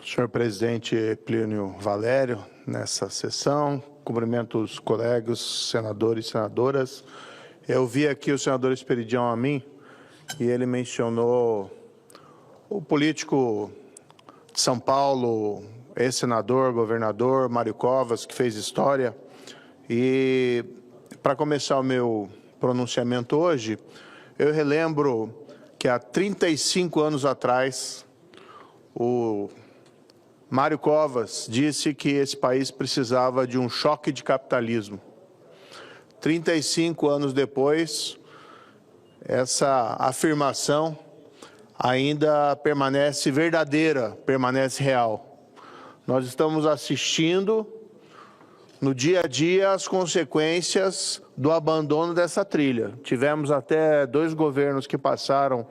Senhor presidente Plínio Valério, nessa sessão, cumprimento os colegas, senadores e senadoras. Eu vi aqui o senador Esperidião a mim e ele mencionou o político de São Paulo, ex-senador, governador, Mário Covas, que fez história. E, para começar o meu pronunciamento hoje, eu relembro que há 35 anos atrás, o Mário Covas disse que esse país precisava de um choque de capitalismo. 35 anos depois, essa afirmação ainda permanece verdadeira, permanece real. Nós estamos assistindo no dia a dia as consequências do abandono dessa trilha. Tivemos até 2 governos que passaram,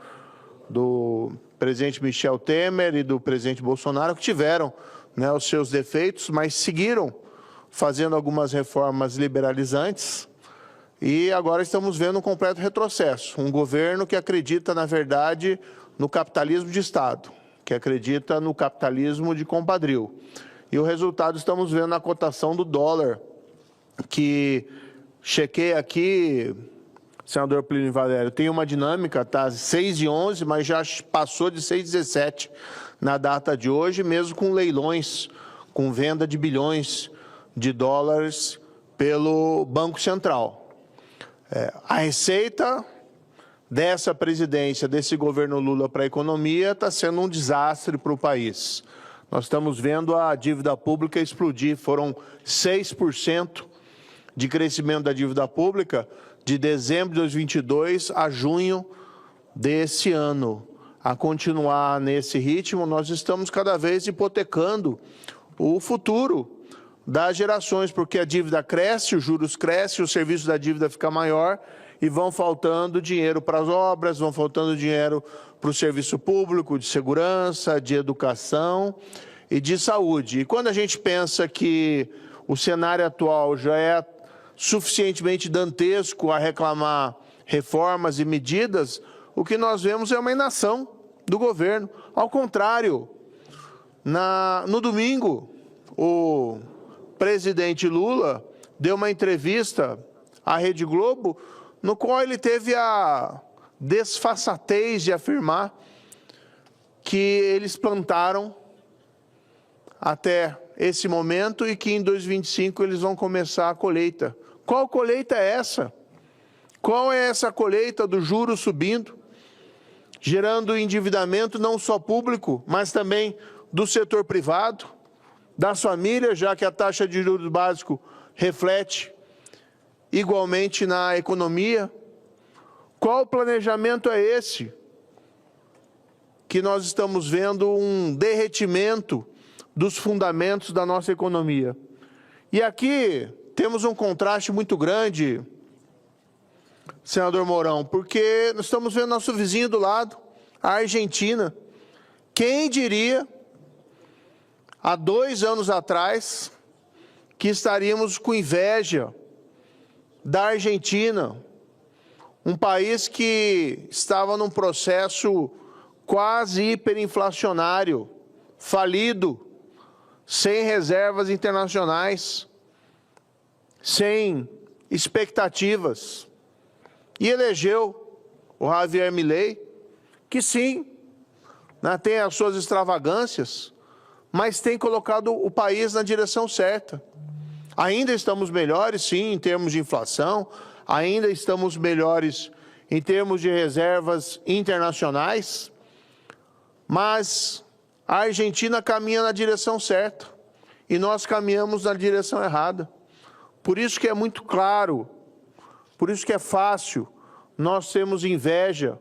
do presidente Michel Temer e do presidente Bolsonaro, que tiveram, né, os seus defeitos, mas seguiram fazendo algumas reformas liberalizantes e agora estamos vendo um completo retrocesso. Um governo que acredita, na verdade, no capitalismo de Estado, que acredita no capitalismo de compadrio. E o resultado estamos vendo na cotação do dólar, que chequei aqui, senador Plínio Valério, tem uma dinâmica, está 6,11, mas já passou de 6,17 na data de hoje, mesmo com leilões, com venda de bilhões de dólares pelo Banco Central. A receita dessa presidência, desse governo Lula para a economia, está sendo um desastre para o país. Nós estamos vendo a dívida pública explodir, foram 6% de crescimento da dívida pública de dezembro de 2022 a junho desse ano. A continuar nesse ritmo, nós estamos cada vez hipotecando o futuro das gerações, porque a dívida cresce, os juros crescem, o serviço da dívida fica maior e vão faltando dinheiro para as obras, vão faltando dinheiro para o serviço público, de segurança, de educação e de saúde. E quando a gente pensa que o cenário atual já é suficientemente dantesco a reclamar reformas e medidas, o que nós vemos é uma inação do governo. Ao contrário, no domingo, o presidente Lula deu uma entrevista à Rede Globo, no qual ele teve a desfaçatez de afirmar que eles plantaram até esse momento e que em 2025 eles vão começar a colheita. Qual colheita é essa? Qual é essa colheita do juro subindo, gerando endividamento não só público, mas também do setor privado, das famílias, já que a taxa de juros básico reflete igualmente na economia? Qual planejamento é esse? Que nós estamos vendo um derretimento dos fundamentos da nossa economia. E aqui temos um contraste muito grande, senador Mourão, porque nós estamos vendo nosso vizinho do lado, a Argentina. Quem diria, há 2 anos atrás, que estaríamos com inveja da Argentina, um país que estava num processo quase hiperinflacionário, falido, sem reservas internacionais, sem expectativas, e elegeu o Javier Milei, que sim, né, tem as suas extravagâncias, mas tem colocado o país na direção certa. Ainda estamos melhores, sim, em termos de inflação, ainda estamos melhores em termos de reservas internacionais, mas a Argentina caminha na direção certa e nós caminhamos na direção errada. Por isso que é muito claro, por isso que é fácil nós termos inveja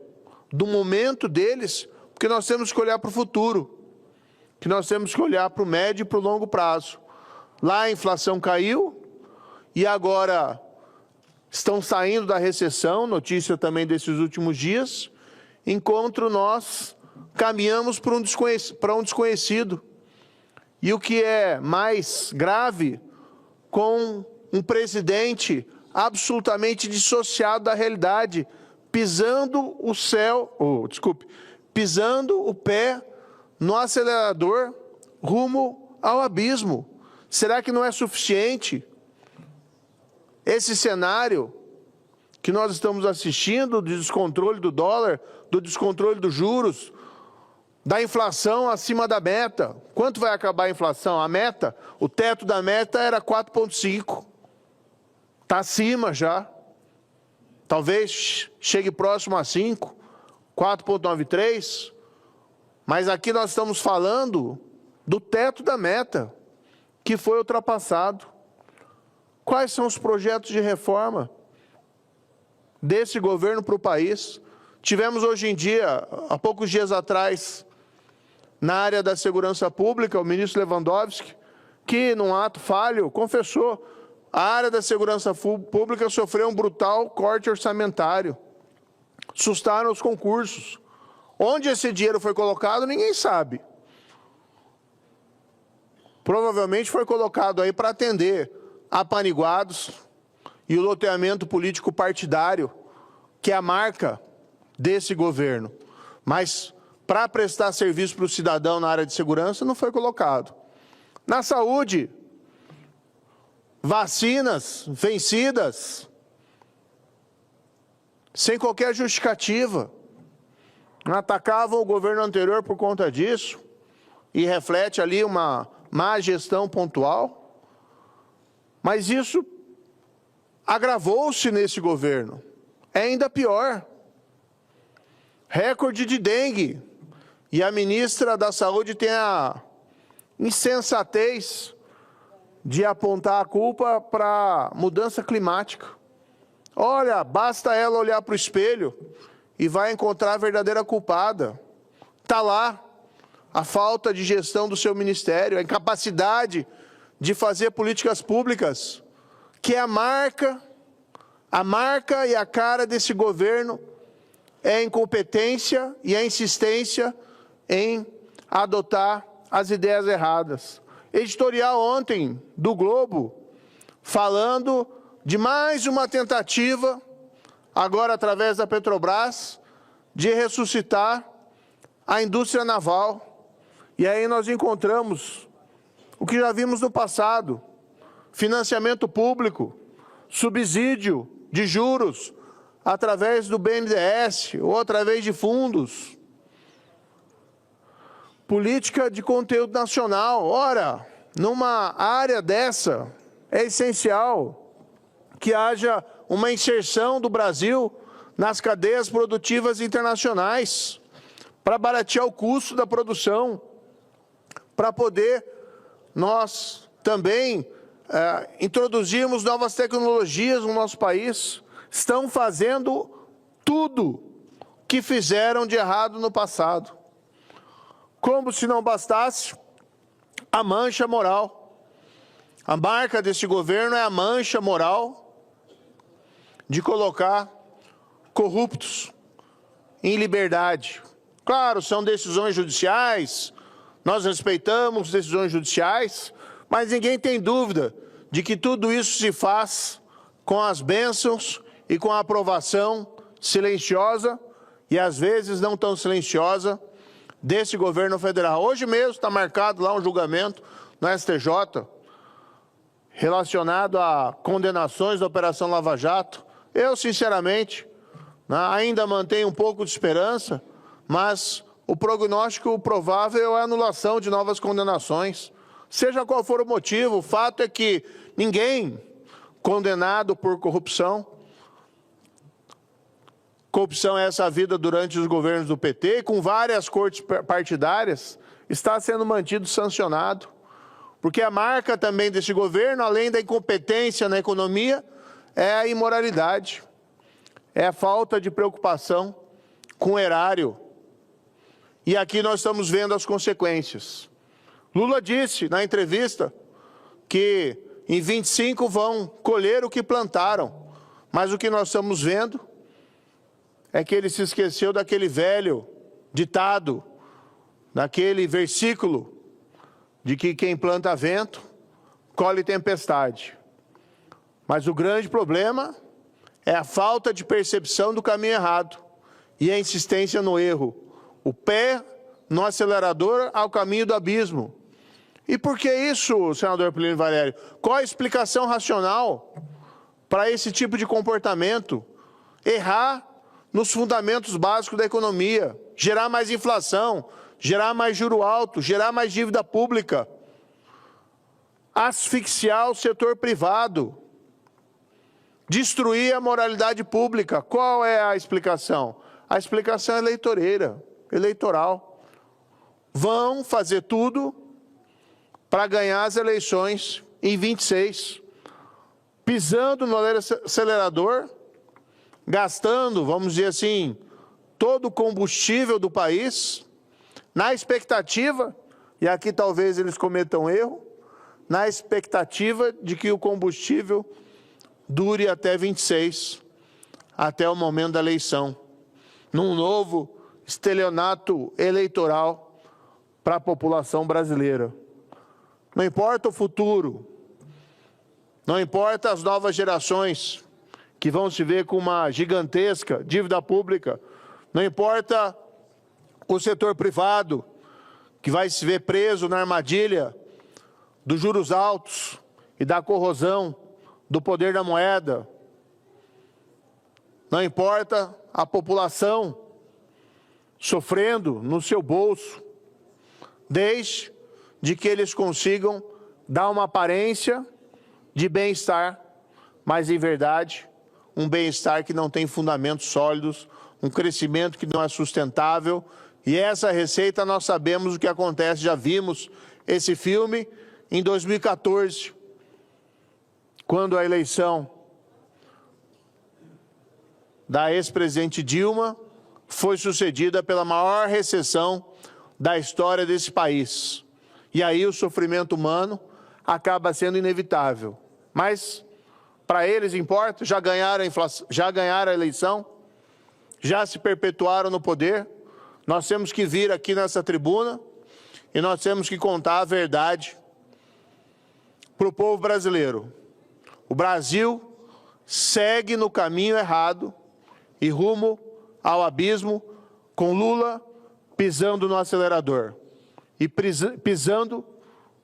do momento deles, porque nós temos que olhar para o futuro, que nós temos que olhar para o médio e para o longo prazo. Lá a inflação caiu e agora estão saindo da recessão, notícia também desses últimos dias, enquanto nós caminhamos para um desconhecido. E o que é mais grave, com um presidente absolutamente dissociado da realidade, pisando pisando o pé no acelerador, rumo ao abismo. Será que não é suficiente esse cenário que nós estamos assistindo, do descontrole do dólar, do descontrole dos juros, da inflação acima da meta? Quanto vai acabar a inflação? A meta, o teto da meta era 4,5. Está acima já. Talvez chegue próximo a 5, 4,93. Mas aqui nós estamos falando do teto da meta, que foi ultrapassado. Quais são os projetos de reforma desse governo para o país? Tivemos hoje em dia, há poucos dias atrás, na área da segurança pública, o ministro Lewandowski, que num ato falho, confessou, a área da segurança pública sofreu um brutal corte orçamentário. Sustaram os concursos. Onde esse dinheiro foi colocado, ninguém sabe. Provavelmente foi colocado aí para atender apaniguados e o loteamento político partidário, que é a marca desse governo. Mas para prestar serviço para o cidadão na área de segurança, não foi colocado. Na saúde, vacinas vencidas, sem qualquer justificativa. Atacavam o governo anterior por conta disso, e reflete ali uma má gestão pontual. Mas isso agravou-se nesse governo. É ainda pior. Recorde de dengue. E a ministra da Saúde tem a insensatez de apontar a culpa para a mudança climática. Olha, basta ela olhar para o espelho e vai encontrar a verdadeira culpada. Está lá a falta de gestão do seu ministério, a incapacidade de fazer políticas públicas, que é a marca e a cara desse governo, é a incompetência e a insistência em adotar as ideias erradas. Editorial ontem do Globo, falando de mais uma tentativa, agora através da Petrobras, de ressuscitar a indústria naval. E aí nós encontramos o que já vimos no passado: financiamento público, subsídio de juros através do BNDES ou através de fundos. Política de conteúdo nacional. Ora, numa área dessa, é essencial que haja uma inserção do Brasil nas cadeias produtivas internacionais, para baratear o custo da produção, para poder nós também introduzirmos novas tecnologias no nosso país. Estão fazendo tudo que fizeram de errado no passado. Como se não bastasse, a mancha moral. A marca desse governo é a mancha moral de colocar corruptos em liberdade. Claro, são decisões judiciais, nós respeitamos decisões judiciais, mas ninguém tem dúvida de que tudo isso se faz com as bênçãos e com a aprovação silenciosa, e às vezes não tão silenciosa, desse governo federal. Hoje mesmo está marcado lá um julgamento no STJ, relacionado a condenações da Operação Lava Jato. Eu, sinceramente, ainda mantenho um pouco de esperança, mas o prognóstico provável é a anulação de novas condenações. Seja qual for o motivo, o fato é que ninguém condenado por corrupção, corrupção é essa vida durante os governos do PT, com várias cortes partidárias, está sendo mantido sancionado. Porque a marca também desse governo, além da incompetência na economia, é a imoralidade, é a falta de preocupação com o erário. E aqui nós estamos vendo as consequências. Lula disse na entrevista que em 25 vão colher o que plantaram, mas o que nós estamos vendo é que ele se esqueceu daquele velho ditado, daquele versículo de que quem planta vento, colhe tempestade. Mas o grande problema é a falta de percepção do caminho errado e a insistência no erro. O pé no acelerador ao caminho do abismo. E por que isso, senador Plínio Valério? Qual a explicação racional para esse tipo de comportamento? Errar nos fundamentos básicos da economia, gerar mais inflação, gerar mais juro alto, gerar mais dívida pública, asfixiar o setor privado, destruir a moralidade pública. Qual é a explicação? A explicação é eleitoral. Vão fazer tudo para ganhar as eleições em 26, pisando no acelerador, gastando, vamos dizer assim, todo o combustível do país, na expectativa, e aqui talvez eles cometam erro, na expectativa de que o combustível dure até 26, até o momento da eleição, num novo estelionato eleitoral para a população brasileira. Não importa o futuro, não importa as novas gerações que vão se ver com uma gigantesca dívida pública, não importa o setor privado que vai se ver preso na armadilha dos juros altos e da corrosão do poder da moeda, não importa a população sofrendo no seu bolso, desde que eles consigam dar uma aparência de bem-estar, mas em verdade um bem-estar que não tem fundamentos sólidos, um crescimento que não é sustentável. E essa receita nós sabemos o que acontece, já vimos esse filme em 2014, quando a eleição da ex-presidente Dilma foi sucedida pela maior recessão da história desse país. E aí o sofrimento humano acaba sendo inevitável. Mas para eles importa, já ganharam a eleição, já se perpetuaram no poder. Nós temos que vir aqui nessa tribuna e nós temos que contar a verdade para o povo brasileiro. O Brasil segue no caminho errado e rumo ao abismo, com Lula pisando no acelerador e pisando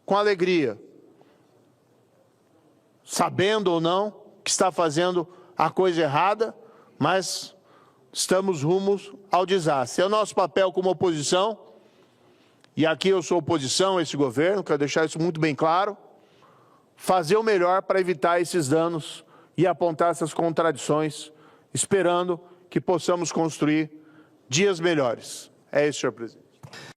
com alegria, sabendo ou não que está fazendo a coisa errada, mas estamos rumos ao desastre. É o nosso papel como oposição, e aqui eu sou oposição a esse governo, quero deixar isso muito bem claro, fazer o melhor para evitar esses danos e apontar essas contradições, esperando que possamos construir dias melhores. É isso, senhor presidente.